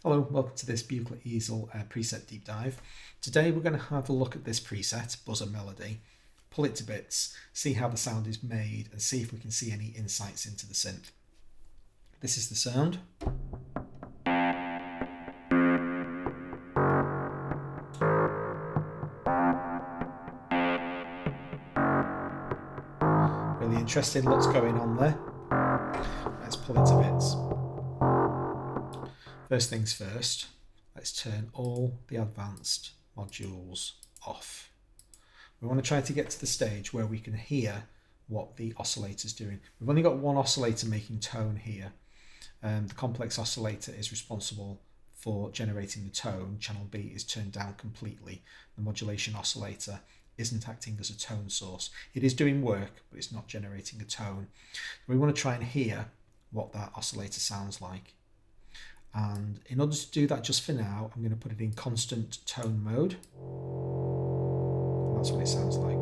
Hello, welcome to this Buchla Easel preset deep dive. Today we're going to have a look at this preset, Buzzer Melody, pull it to bits, see how the sound is made, and see if we can see any insights into the synth. This is the sound. Really interested in what's going on there. Let's pull it to bits. First things first, let's turn all the advanced modules off. We want to try to get to the stage where we can hear what the oscillator's doing. We've only got one oscillator making tone here. The complex oscillator is responsible for generating the tone. Channel B is turned down completely. The modulation oscillator isn't acting as a tone source. It is doing work, but it's not generating a tone. We want to try and hear what that oscillator sounds like. And in order to do that just for now, I'm going to put it in constant tone mode. And that's what it sounds like.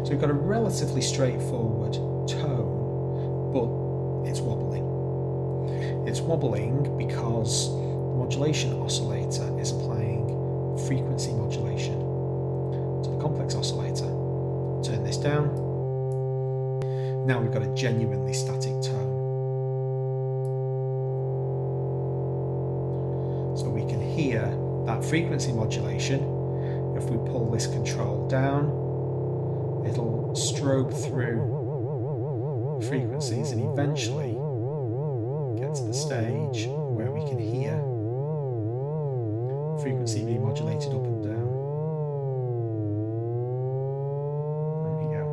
So we've got a relatively straightforward tone, but it's wobbling. It's wobbling because the modulation oscillator is applying frequency modulation to the complex oscillator. Turn this down. Now we've got a genuinely static tone. So we can hear that frequency modulation. If we pull this control down, it'll strobe through frequencies and eventually get to the stage where we can hear frequency being modulated up and down. There we go.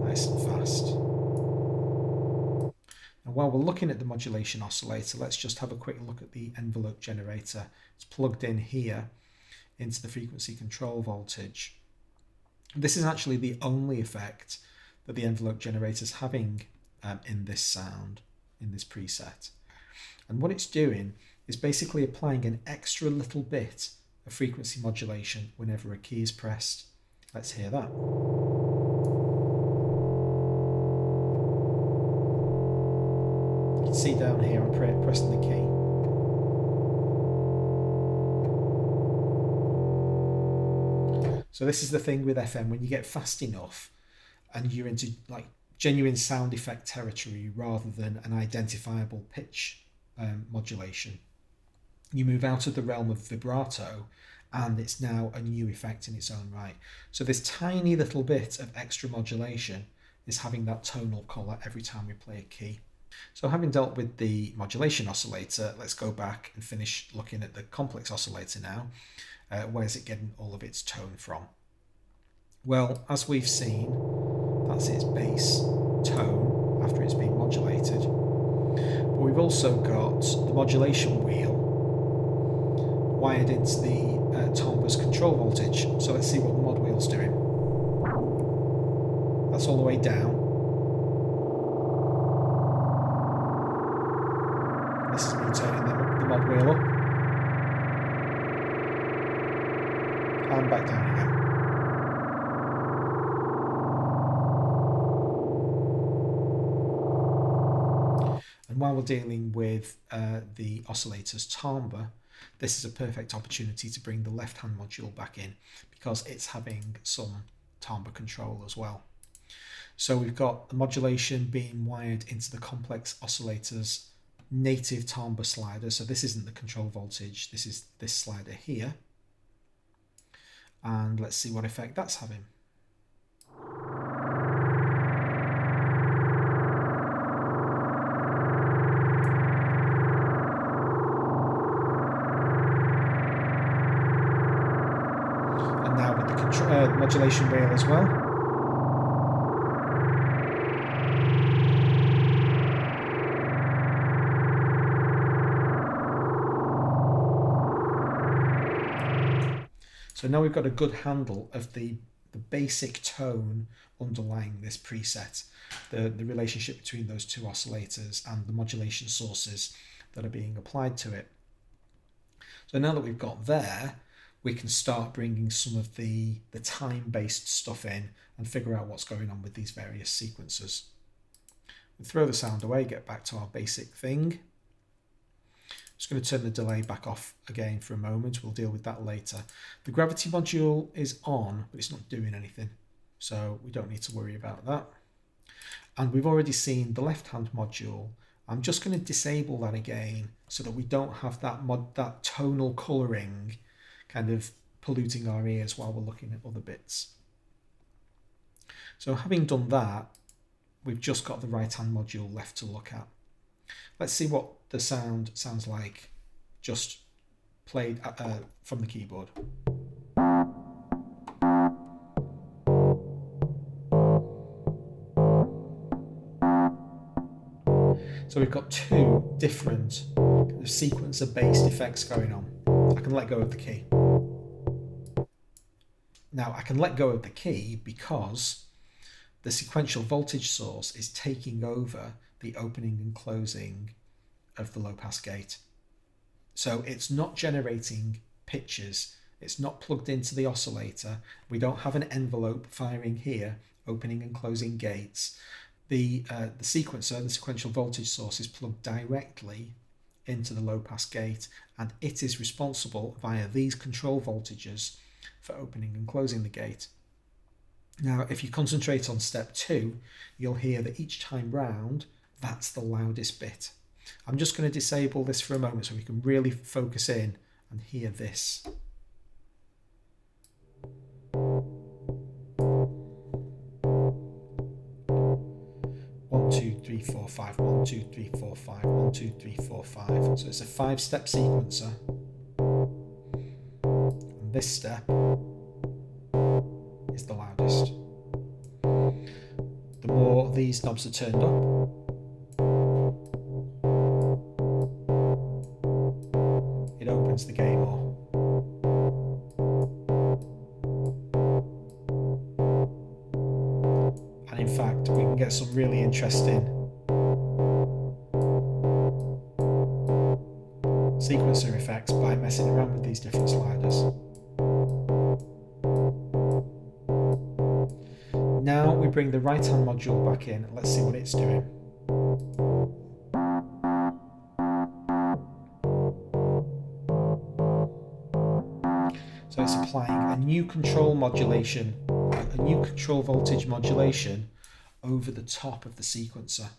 Nice and fast. And while we're looking at the modulation oscillator, let's just have a quick look at the envelope generator. It's plugged in here into the frequency control voltage. This is actually the only effect that the envelope generator is having in this sound, in this preset. And what it's doing is basically applying an extra little bit of frequency modulation whenever a key is pressed. Let's hear that. You can see down here I'm pressing the key. So this is the thing with FM, when you get fast enough and you're into like genuine sound effect territory rather than an identifiable pitch modulation, you move out of the realm of vibrato and it's now a new effect in its own right. So this tiny little bit of extra modulation is having that tonal colour every time we play a key. So having dealt with the modulation oscillator, let's go back and finish looking at the complex oscillator now. Where's it getting all of its tone from? Well, as we've seen, that's its bass tone after it's been modulated. But we've also got the modulation wheel wired into the Timbre's control voltage. So let's see what the mod wheel's doing. That's all the way down. This is me turning the mod wheel up. And back down again. And while we're dealing with the oscillator's timbre, this is a perfect opportunity to bring the left-hand module back in because it's having some timbre control as well. So we've got the modulation being wired into the complex oscillator's native timbre slider. So this isn't the control voltage, this is this slider here. And let's see what effect that's having. And now with the modulation wheel as well. So now we've got a good handle of the basic tone underlying this preset, the relationship between those two oscillators and the modulation sources that are being applied to it. So now that we've got there, we can start bringing some of the time-based stuff in and figure out what's going on with these various sequences. throw the sound away, get back to our basic thing. Just going to turn the delay back off again for a moment. We'll deal with that later. The gravity module is on, but it's not doing anything, so we don't need to worry about that. And we've already seen the left-hand module. I'm just going to disable that again so that we don't have that tonal colouring kind of polluting our ears while we're looking at other bits. So having done that, we've just got the right-hand module left to look at. Let's see what the sound sounds like just played from the keyboard. So we've got two different sequencer-based effects going on. I can let go of the key. Now I can let go of the key because the sequential voltage source is taking over the opening and closing of the low-pass gate. So it's not generating pitches, it's not plugged into the oscillator, we don't have an envelope firing here, opening and closing gates. The sequencer, the sequential voltage source, is plugged directly into the low-pass gate, and it is responsible via these control voltages for opening and closing the gate. Now, if you concentrate on step 2, you'll hear that each time round, that's the loudest bit. I'm just going to disable this for a moment so we can really focus in and hear this. One, two, three, four, five. 1, 2, 3, 4, 5. 1, 2, 3, 4, 5. So it's a 5-step sequencer. And this step is the loudest. The more these knobs are turned up, it opens the gate more. And in fact, we can get some really interesting sequencer effects by messing around with these different sliders. Now we bring the right-hand module back in. Let's see what it's doing. So it's applying a new control modulation, a new control voltage modulation over the top of the sequencer.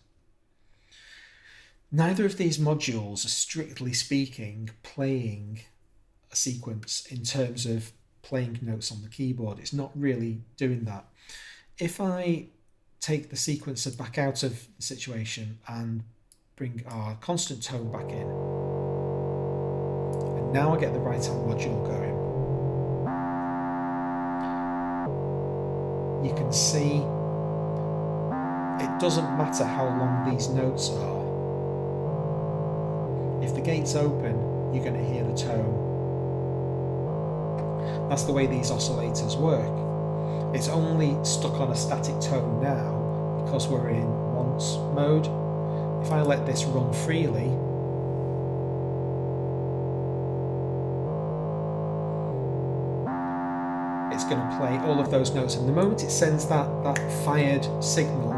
Neither of these modules are, strictly speaking, playing a sequence in terms of playing notes on the keyboard. It's not really doing that. If I take the sequencer back out of the situation and bring our constant tone back in, and now I get the right-hand module going, you can see it doesn't matter how long these notes are. If the gate's open, you're going to hear the tone. That's the way these oscillators work. It's only stuck on a static tone now because we're in once mode. If I let this run freely, it's going to play all of those notes, and the moment it sends that fired signal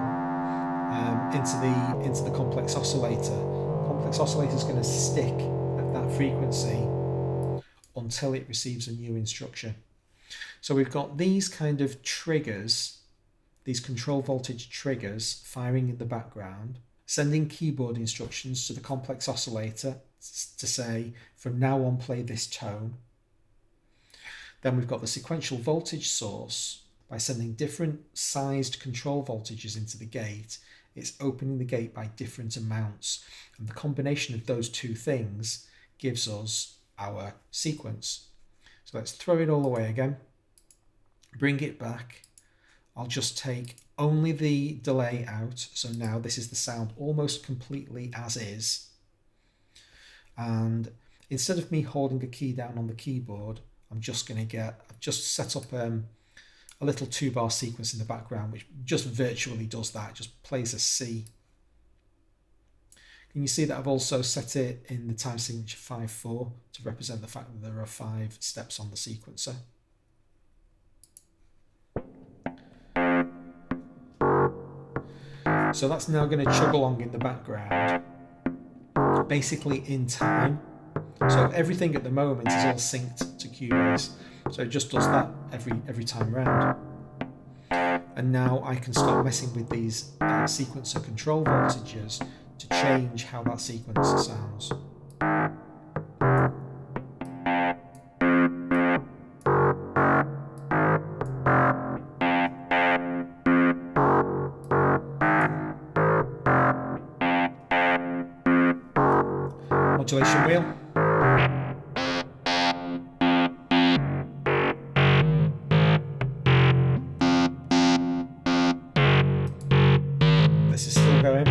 into the complex oscillator is going to stick at that frequency until it receives a new instruction. So we've got these kind of triggers, these control voltage triggers firing in the background, sending keyboard instructions to the complex oscillator to say, from now on play this tone. Then we've got the sequential voltage source. By sending different sized control voltages into the gate, it's opening the gate by different amounts. And the combination of those two things gives us our sequence. So let's throw it all away again. Bring it back. I'll just take only the delay out. So now this is the sound almost completely as is. And instead of me holding a key down on the keyboard, I've just set up a little 2-bar sequence in the background, which just virtually does that. It just plays a C. Can you see that I've also set it in the time signature 5/4 to represent the fact that there are 5 steps on the sequencer. So that's now going to chug along in the background, basically in time. So everything at the moment is all synced to Cubase. So it just does that every time round. And now I can start messing with these sequencer control voltages to change how that sequence sounds. Modulation wheel. This is still going.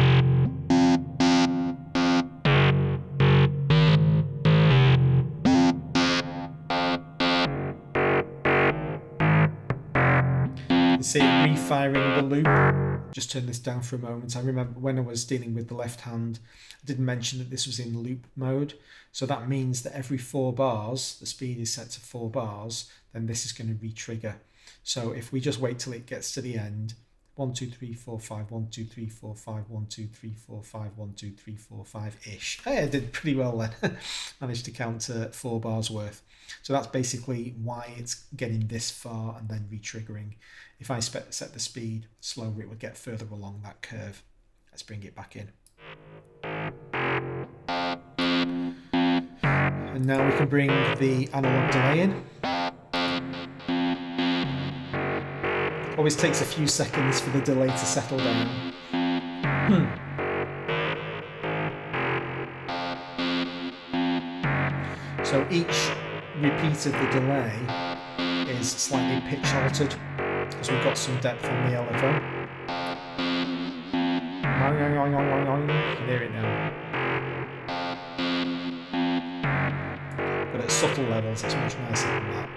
You see it refiring the loop. Just turn this down for a moment. I remember when I was dealing with the left hand, I didn't mention that this was in loop mode. So that means that every 4 bars, the speed is set to 4 bars, then this is going to re-trigger. So if we just wait till it gets to the end, 1, 2, 3, 4, 5, 1, 2, 3, 4, 5, 1, 2, 3, 4, 5, 1, 2, 3, 4, 5-ish. Hey, I did pretty well then. Managed to count 4 bars worth. So that's basically why it's getting this far and then re-triggering. If I set the speed slower, it would get further along that curve. Let's bring it back in. And now we can bring the analog delay in. Always takes a few seconds for the delay to settle down. So each repeat of the delay is slightly pitch altered, because we've got some depth on the LFO. You can hear it now. But at subtle levels it's much nicer than that.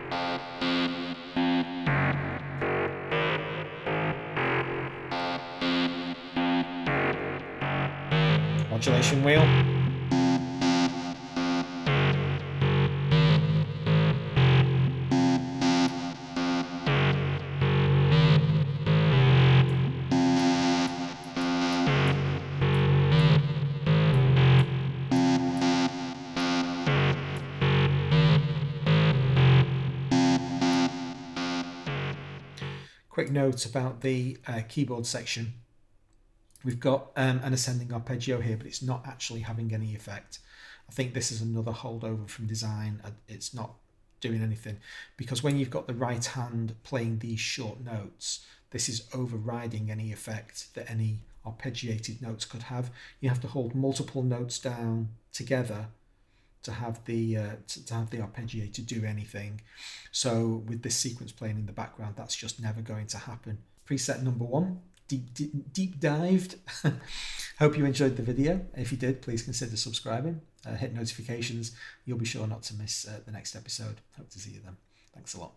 Modulation wheel. Quick note about the keyboard section. We've got an ascending arpeggio here, but it's not actually having any effect. I think this is another holdover from design. It's not doing anything, because when you've got the right hand playing these short notes, this is overriding any effect that any arpeggiated notes could have. You have to hold multiple notes down together to have the arpeggiator do anything. So with this sequence playing in the background, that's just never going to happen. Preset number 1, deep dived. Hope you enjoyed the video. If you did, please consider subscribing, hit notifications. You'll be sure not to miss the next episode. Hope to see you then. Thanks a lot.